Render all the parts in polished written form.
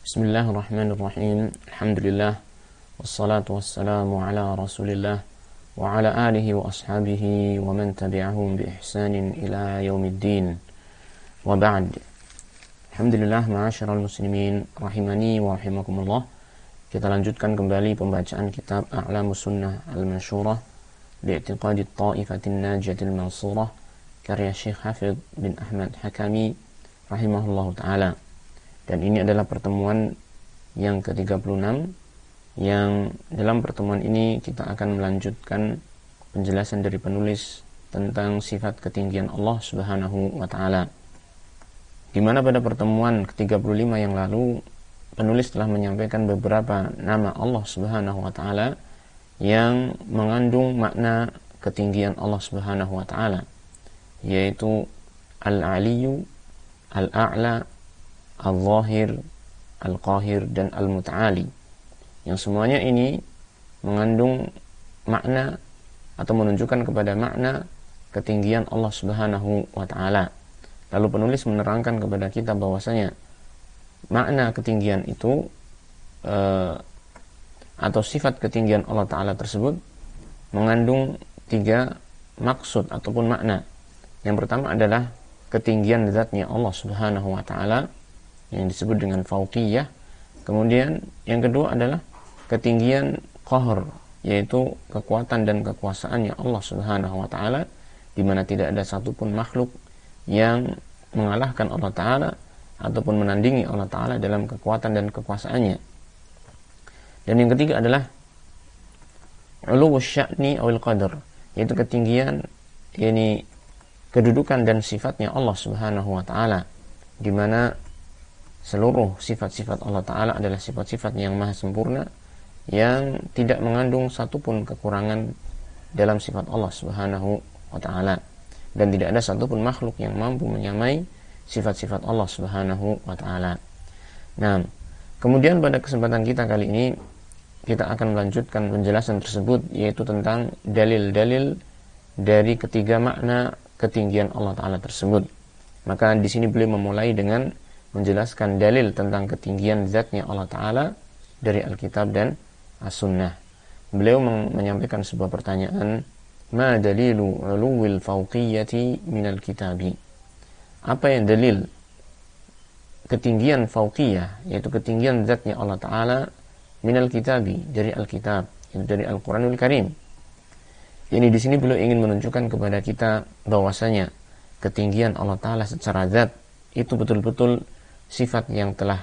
Bismillahirrahmanirrahim. Alhamdulillah. Wassalatu wassalamu ala rasulillah wa ala alihi wa ashabihi wa man tabi'ahum bi ihsanin ila yaumiddin. Wa ba'd. Alhamdulillah, ma'asyiral muslimin rahimani wa rahimakumullah. Kita lanjutkan kembali pembacaan kitab A'lamus Sunnah Al-Mansyurah li'tiqadi Ta'ifatin Najiyatil Mansurah karya Syekh Hafidh bin Ahmad Hakami rahimahullahu ta'ala. Dan ini adalah pertemuan yang ke-36, yang dalam pertemuan ini kita akan melanjutkan penjelasan dari penulis tentang sifat ketinggian Allah Subhanahu wa ta'ala. Di mana pada pertemuan ke-35 yang lalu penulis telah menyampaikan beberapa nama Allah Subhanahu wa ta'ala yang mengandung makna ketinggian Allah Subhanahu wa ta'ala, yaitu Al-Aliyu, Al-A'la, Al-Zahir, Al-Qahir, dan Al-Muta'ali, yang semuanya ini mengandung makna atau menunjukkan kepada makna ketinggian Allah Subhanahu wa ta'ala. Lalu penulis menerangkan kepada kita bahwasanya makna ketinggian itu atau sifat ketinggian Allah ta'ala tersebut mengandung 3 maksud ataupun makna. Yang pertama adalah ketinggian zatnya Allah Subhanahu wa ta'ala yang disebut dengan fauqiyah. Kemudian yang kedua adalah ketinggian qahr, yaitu kekuatan dan kekuasaannya Allah Subhanahu wa ta'ala, di mana tidak ada satupun makhluk yang mengalahkan Allah ta'ala ataupun menandingi Allah ta'ala dalam kekuatan dan kekuasaannya. Dan yang ketiga adalah uluwus sya'ni awil qadar, yaitu ketinggian yakni kedudukan dan sifatnya Allah Subhanahu wa ta'ala, di mana seluruh sifat-sifat Allah ta'ala adalah sifat-sifat yang maha sempurna, yang tidak mengandung satupun kekurangan dalam sifat Allah Subhanahu wa ta'ala, dan tidak ada satupun makhluk yang mampu menyamai sifat-sifat Allah Subhanahu wa ta'ala. Nah, kemudian pada kesempatan kita kali ini kita akan melanjutkan penjelasan tersebut, yaitu tentang dalil-dalil dari ketiga makna ketinggian Allah ta'ala tersebut. Maka di sini beliau memulai dengan menjelaskan dalil tentang ketinggian zatnya Allah ta'ala dari Alkitab dan As-Sunnah. Beliau menyampaikan sebuah pertanyaan, ma dalilu uluwil fauqiyati minal kitabi. Apa yang dalil ketinggian fauqiyah, yaitu ketinggian zatnya Allah ta'ala, minal kitabi, dari Alkitab, dari Al-Quranul Karim. Ini di sini beliau ingin menunjukkan kepada kita bahwasanya ketinggian Allah ta'ala secara zat itu betul-betul sifat yang telah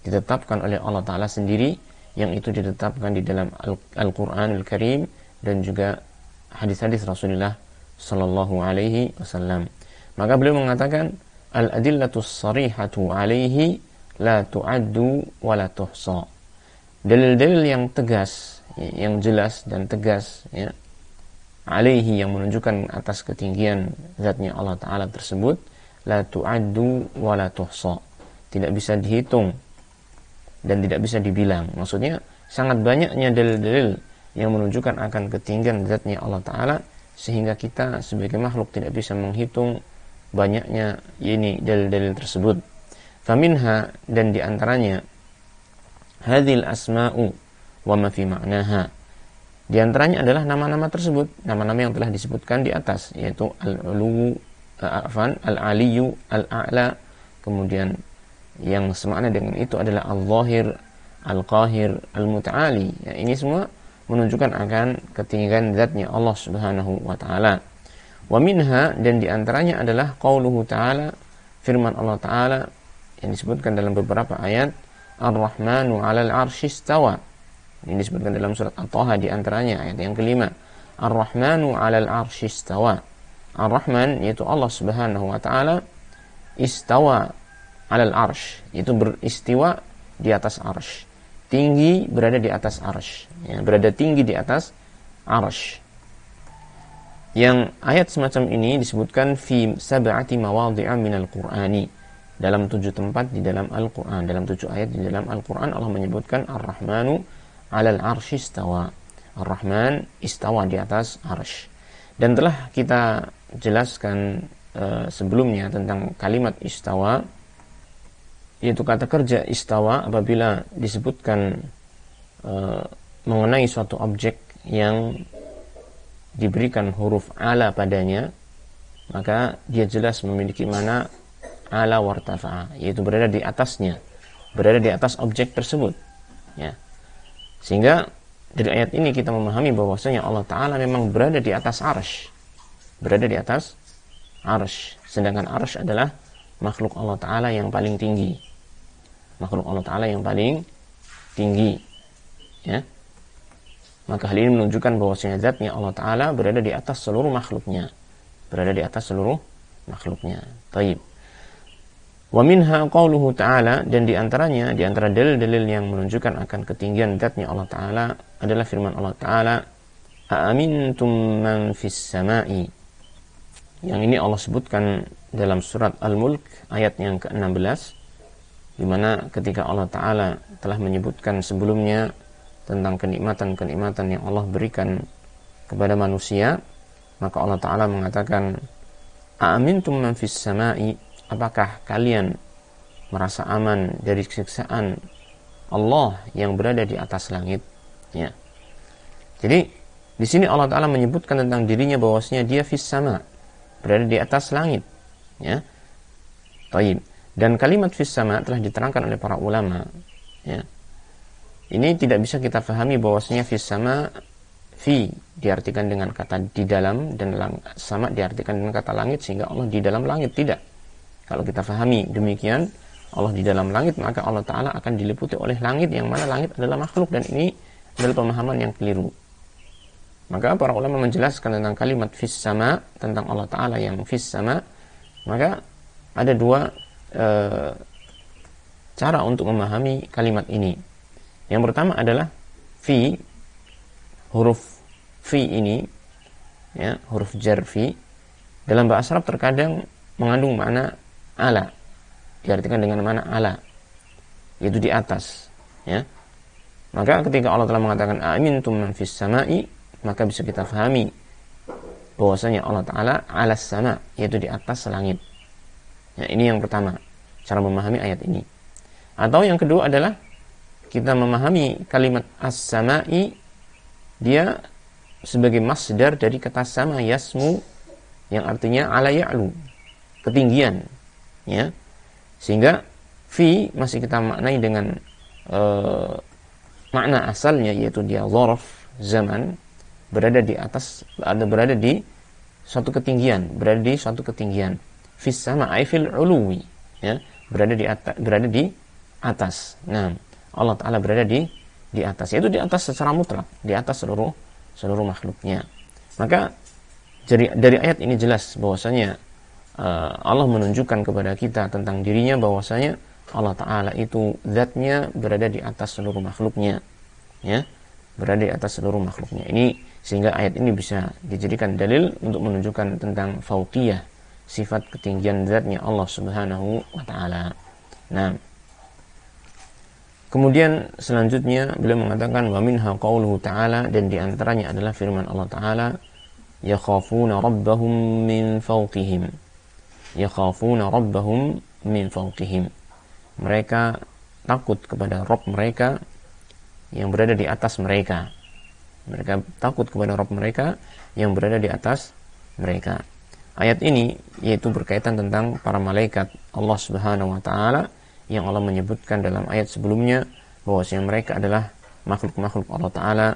ditetapkan oleh Allah ta'ala sendiri, yang itu ditetapkan di dalam Al-Quranul Karim dan juga hadis-hadis Rasulullah Sallallahu Alaihi Wasallam. Maka beliau mengatakan, al-adillatus sarihatu alaihi la tu'addu wa la tuhsa. Dalil-dalil yang tegas, yang jelas dan tegas, ya, alaihi, yang menunjukkan atas ketinggian zatnya Allah ta'ala tersebut, la tu'addu wa la tuhsa, tidak bisa dihitung dan tidak bisa dibilang. Maksudnya sangat banyaknya dalil-dalil yang menunjukkan akan ketinggian zatnya Allah ta'ala, sehingga kita sebagai makhluk tidak bisa menghitung banyaknya ini dalil-dalil tersebut. Faminha, dan diantaranya, hadhil asma'u wa ma fi ma'naha, di antaranya adalah nama-nama tersebut, nama-nama yang telah disebutkan di atas, yaitu al-ulu, al-aliyu, al-a'la, kemudian yang semakna dengan itu adalah al-zahir, al-qahir, al-muta'ali. Ya, ini semua menunjukkan akan ketinggian zatnya Allah Subhanahu wa ta'ala. Wa minha, dan diantaranya adalah qauluhu ta'ala, firman Allah ta'ala yang disebutkan dalam beberapa ayat, ar-rahmanu 'alal 'arsy istawa. Ini disebutkan dalam surat At-Taha, di antaranya ayat yang kelima, ar-rahmanu 'alal 'arsy istawa. Ar-Rahman, yaitu Allah Subhanahu wa ta'ala, istawa 'alal 'arsy, itu beristiwa di atas arsy, tinggi, berada di atas arsy, ya, berada tinggi di atas arsy. Yang ayat semacam ini disebutkan fi sab'ati mawadhi'a minal Qur'ani, dalam 7 tempat di dalam Al-Quran, dalam 7 ayat di dalam Al-Quran Allah menyebutkan ar-Rahmanu 'alal 'arsy istawa. Ar-Rahman istawa di atas arsy. Dan telah kita jelaskan sebelumnya tentang kalimat istawa, yaitu kata kerja istawa apabila disebutkan mengenai suatu objek yang diberikan huruf ala padanya, maka dia jelas memiliki makna ala wartafa'a, yaitu berada di atasnya, berada di atas objek tersebut, ya. Sehingga dari ayat ini kita memahami bahwasanya Allah Ta'ala memang berada di atas arsy, berada di atas arsy. Sedangkan arsy adalah makhluk Allah Ta'ala yang paling tinggi, makhluk Allah Ta'ala yang paling tinggi, ya. Maka hal ini menunjukkan bahwasanya zatnya Allah Ta'ala berada di atas seluruh makhluknya, berada di atas seluruh makhluknya. Taib. Wa minha qauluhu ta'ala, dan diantaranya, diantara dalil-dalil yang menunjukkan akan ketinggian zatnya Allah Ta'ala adalah firman Allah Ta'ala, a'amintum man fis sama'i. Yang ini Allah sebutkan dalam surat Al-Mulk ayat yang ke-16, di mana ketika Allah Ta'ala telah menyebutkan sebelumnya tentang kenikmatan-kenikmatan yang Allah berikan kepada manusia, maka Allah Ta'ala mengatakan, a'amintum man fis sama'i, apakah kalian merasa aman dari siksaan Allah yang berada di atas langit, ya. Jadi di sini Allah Ta'ala menyebutkan tentang dirinya bahwasanya dia fis sama, berada di atas langit, ya. Taib. Dan kalimat fis sama telah diterangkan oleh para ulama, ya. Ini tidak bisa kita fahami bahwasanya fis sama, fi diartikan dengan kata di dalam, dan sama diartikan dengan kata langit, sehingga Allah di dalam langit. Tidak. Kalau kita fahami demikian, Allah di dalam langit, maka Allah Ta'ala akan diliputi oleh langit, yang mana langit adalah makhluk, dan ini adalah pemahaman yang keliru. Maka para ulama menjelaskan tentang kalimat fis sama, tentang Allah Ta'ala yang fis sama. Maka ada dua cara untuk memahami kalimat ini. Yang pertama adalah fi, huruf fi ini, ya, huruf jar fi, dalam bahasa Arab terkadang mengandung makna ala, diartikan dengan makna ala, yaitu di atas, ya. Maka ketika Allah telah mengatakan amintum man fis sama'i, maka bisa kita fahami bahwasanya Allah Ta'ala alas sama, yaitu di atas langit. Ya, ini yang pertama, cara memahami ayat ini. Atau yang kedua adalah kita memahami kalimat as-sama'i, dia sebagai masdar dari kata sama yasmu, yang artinya ala ya'lu, ketinggian, ya. Sehingga fi masih kita maknai dengan makna asalnya, yaitu dia dzaraf zaman, berada di atas, berada di suatu ketinggian, berada di suatu ketinggian. Fis sama ay fil uluwi, ya, berada di atas. Nah, Allah Ta'ala berada di atas, yaitu di atas secara mutlak, di atas seluruh makhluknya. Maka dari ayat ini jelas bahwasanya Allah menunjukkan kepada kita tentang dirinya bahwasanya Allah Ta'ala itu zatnya berada di atas seluruh makhluknya, ya, berada di atas seluruh makhluknya. Ini sehingga ayat ini bisa dijadikan dalil untuk menunjukkan tentang fauqiyah, sifat ketinggian zatnya Allah Subhanahu wa Ta'ala. Nah, kemudian selanjutnya beliau mengatakan wa minha qauluhu ta'ala, dan diantaranya adalah firman Allah Ta'ala, yakhafuna rabbahum min fawqihim, yakhafuna rabbahum min fawqihim, mereka takut kepada Rabb mereka yang berada di atas mereka, mereka takut kepada Rabb mereka yang berada di atas mereka. Ayat ini yaitu berkaitan tentang para malaikat Allah Subhanahu wa Ta'ala, yang Allah menyebutkan dalam ayat sebelumnya bahwasanya mereka adalah makhluk-makhluk Allah Ta'ala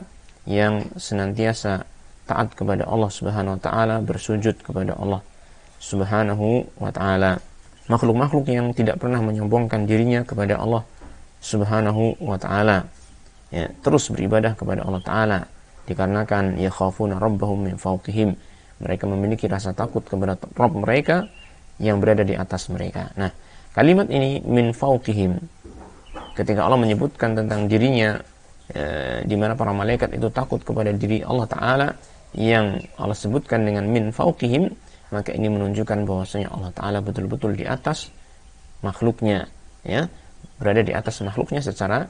yang senantiasa taat kepada Allah Subhanahu wa Ta'ala, bersujud kepada Allah Subhanahu wa Ta'ala. Makhluk-makhluk yang tidak pernah menyombongkan dirinya kepada Allah Subhanahu wa Ta'ala, ya, terus beribadah kepada Allah Ta'ala, dikarenakan yakhafuna rabbahum min fawqihim, mereka memiliki rasa takut kepada Rabb mereka yang berada di atas mereka. Nah, kalimat ini min fawqihim, ketika Allah menyebutkan tentang dirinya, di mana para malaikat itu takut kepada diri Allah Ta'ala yang Allah sebutkan dengan min fawqihim, maka ini menunjukkan bahwasanya Allah Ta'ala betul-betul di atas makhluknya, ya, berada di atas makhluknya secara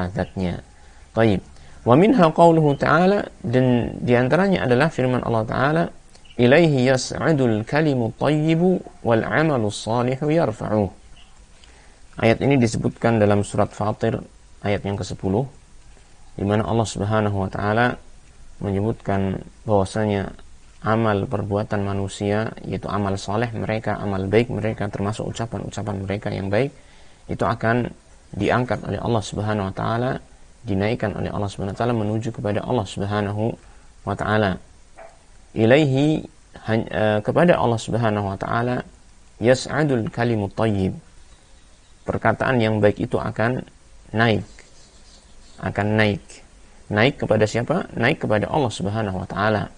zatnya. Taib. Wa minha qauluhu ta'ala, dan diantaranya adalah firman Allah Ta'ala, ilaihi yas'adul kalimu tayyibu wal amalu salihu yarfa'uh. Ayat ini disebutkan dalam surat Fatir ayat yang ke-10, di mana Allah Subhanahu wa taala menyebutkan bahwasanya amal perbuatan manusia, yaitu amal soleh mereka, amal baik mereka, termasuk ucapan-ucapan mereka yang baik, itu akan diangkat oleh Allah Subhanahu wa taala, dinaikkan oleh Allah Subhanahu wa taala menuju kepada Allah Subhanahu wa taala. Ilaihi, kepada Allah Subhanahu wa taala, yas'adul kalimut thayyib. Perkataan yang baik itu akan naik. Naik kepada siapa? Naik kepada Allah Subhanahu wa taala.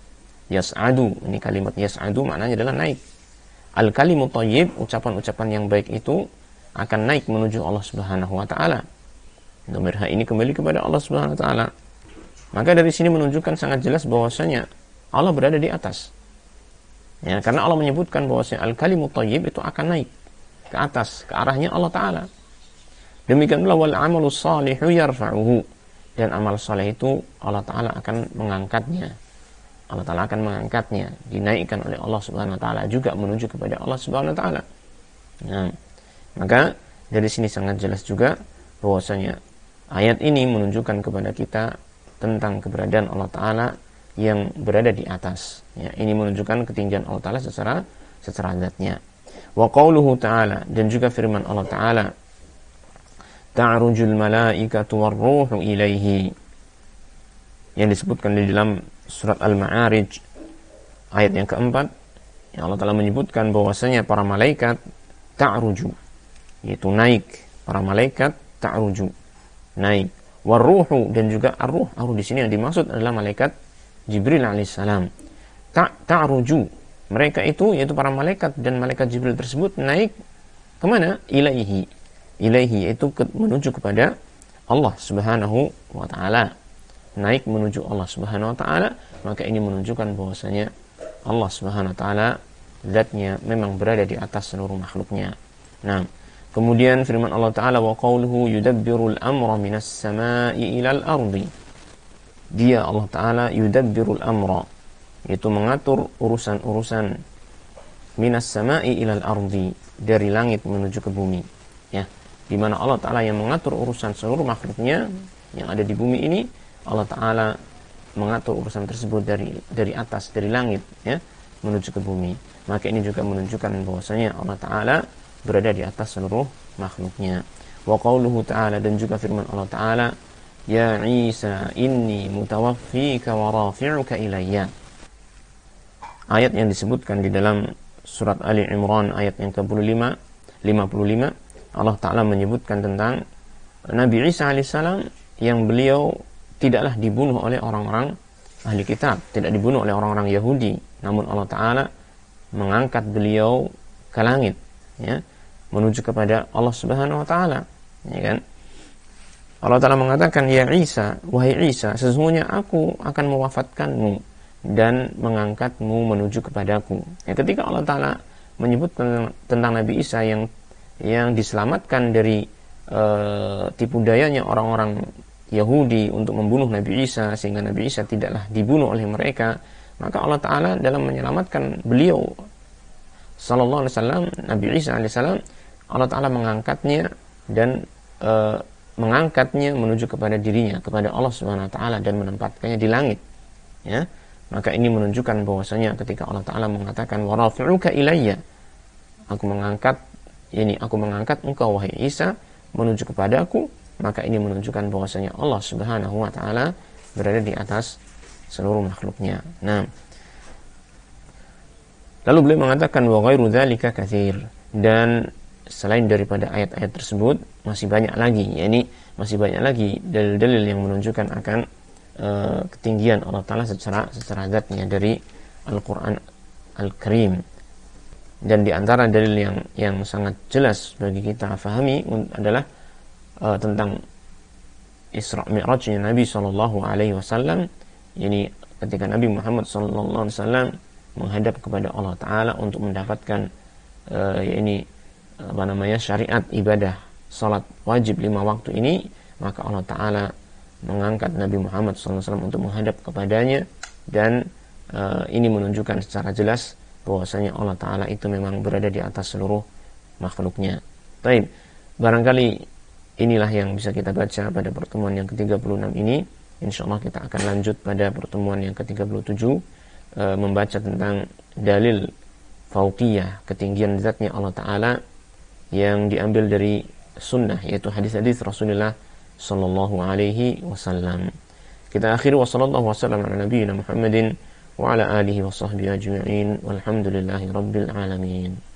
Yas'adu, ini kalimat yas'adu maknanya adalah naik. Al kalimut thayyib, ucapan-ucapan yang baik itu akan naik menuju Allah Subhanahu wa taala. Nomor ini kembali kepada Allah Subhanahu wa taala. Maka dari sini menunjukkan sangat jelas bahwasanya Allah berada di atas. Ya, karena Allah menyebutkan bahwasanya al kalimut thayyib itu akan naik ke atas, ke arahnya Allah Ta'ala. Demikian pula wal amalus salihu yarfa'uhu, dan amal saleh itu Allah Ta'ala akan mengangkatnya. Allah Ta'ala akan mengangkatnya, dinaikkan oleh Allah Subhanahu wa taala juga menuju kepada Allah Subhanahu wa taala. Nah, maka dari sini sangat jelas juga bahwasanya ayat ini menunjukkan kepada kita tentang keberadaan Allah Ta'ala yang berada di atas. Ya, ini menunjukkan ketinggian Allah Ta'ala secara zatnya. Wa qauluhu ta'ala, dan juga firman Allah Ta'ala, ta'rujul malaikatu warruhu ilaihi, yang disebutkan di dalam surat Al-Ma'arij ayat yang keempat, yang Allah Ta'ala menyebutkan bahwasanya para malaikat ta'ruju, yaitu naik. Para malaikat ta'ruju, naik. Warruhu, dan juga ar-ruh. Ar-ruh di sini yang dimaksud adalah malaikat Jibril alaihissalam. Ta'ruju, mereka itu yaitu para malaikat dan malaikat Jibril tersebut naik kemana? Ilaihi, yaitu menuju kepada Allah Subhanahu wa taala. Naik menuju Allah Subhanahu wa taala, maka ini menunjukkan bahwasanya Allah Subhanahu wa taala zatnya memang berada di atas seluruh makhluknya. Nah, kemudian firman Allah Ta'ala, wa qauluhu yudabbirul amra minas sama'i ilal ardi. Dia Allah Ta'ala yudabbirul amra, yaitu mengatur urusan-urusan minas sama'i ilal ardi, dari langit menuju ke bumi. Ya, di mana Allah Ta'ala yang mengatur urusan seluruh makhluknya yang ada di bumi ini. Allah Ta'ala mengatur urusan tersebut dari atas, dari langit, ya, menuju ke bumi. Maka ini juga menunjukkan bahwasanya Allah Ta'ala berada di atas seluruh makhluknya. Wa qauluhu ta'ala, dan juga firman Allah Ta'ala, ya Isa inni mutawaffika wa rafi'uka ilayya. Ayat yang disebutkan di dalam surat Ali Imran ayat yang ke-55, Allah Ta'ala menyebutkan tentang Nabi Isa alaihissalam yang beliau tidaklah dibunuh oleh orang-orang ahli kitab, tidak dibunuh oleh orang-orang Yahudi, namun Allah Ta'ala mengangkat beliau ke langit, ya, menuju kepada Allah Subhanahu wa taala, ya kan? Allah Ta'ala mengatakan, ya Isa, wahai Isa, sesungguhnya aku akan mewafatkanmu dan mengangkatmu menuju kepadaku. Ya, ketika Allah Ta'ala menyebut tentang Nabi Isa yang diselamatkan dari tipu dayanya orang-orang Yahudi untuk membunuh Nabi Isa, sehingga Nabi Isa tidaklah dibunuh oleh mereka, maka Allah Ta'ala dalam menyelamatkan beliau sallallahu alaihi wasallam, Nabi Isa alaihissalam, Allah Ta'ala mengangkatnya dan mengangkatnya menuju kepada dirinya, kepada Allah Subhanahu wa taala, dan menempatkannya di langit, ya. Maka ini menunjukkan bahwasanya ketika Allah Ta'ala mengatakan wa rafi'uka ilayya, aku mengangkat engkau wahai Isa menuju kepadaku, maka ini menunjukkan bahwasanya Allah Subhanahu wa taala berada di atas seluruh makhluknya. Nah, lalu beliau mengatakan wa ghairu dzalika katsir, dan selain daripada ayat-ayat tersebut masih banyak lagi, masih banyak lagi dalil-dalil yang menunjukkan akan ketinggian Allah Ta'ala secara zatnya dari Al-Quran Al-Karim. Dan di antara dalil yang sangat jelas bagi kita fahami adalah tentang Isra Mi'rajnya Nabi SAW. Ini ketika Nabi Muhammad SAW menghadap kepada Allah Ta'ala untuk mendapatkan syariat ibadah salat wajib 5 waktu ini, maka Allah Ta'ala mengangkat Nabi Muhammad SAW untuk menghadap kepadanya, dan ini menunjukkan secara jelas bahwasanya Allah Ta'ala itu memang berada di atas seluruh makhluknya. Baik. barangkali inilah yang bisa kita baca pada pertemuan yang ke-36 ini. Insyaallah kita akan lanjut pada pertemuan yang ke-37, membaca tentang dalil fauqiyah, ketinggian zatnya Allah Ta'ala yang diambil dari sunnah, yaitu hadis-hadis Rasulullah sallallahu alaihi wasallam. Kita akhiri wa sallallahu wasallam ala nabiyyina Muhammadin wa ala alihi wa sahbihi ajma'in walhamdulillahi rabbil alamin.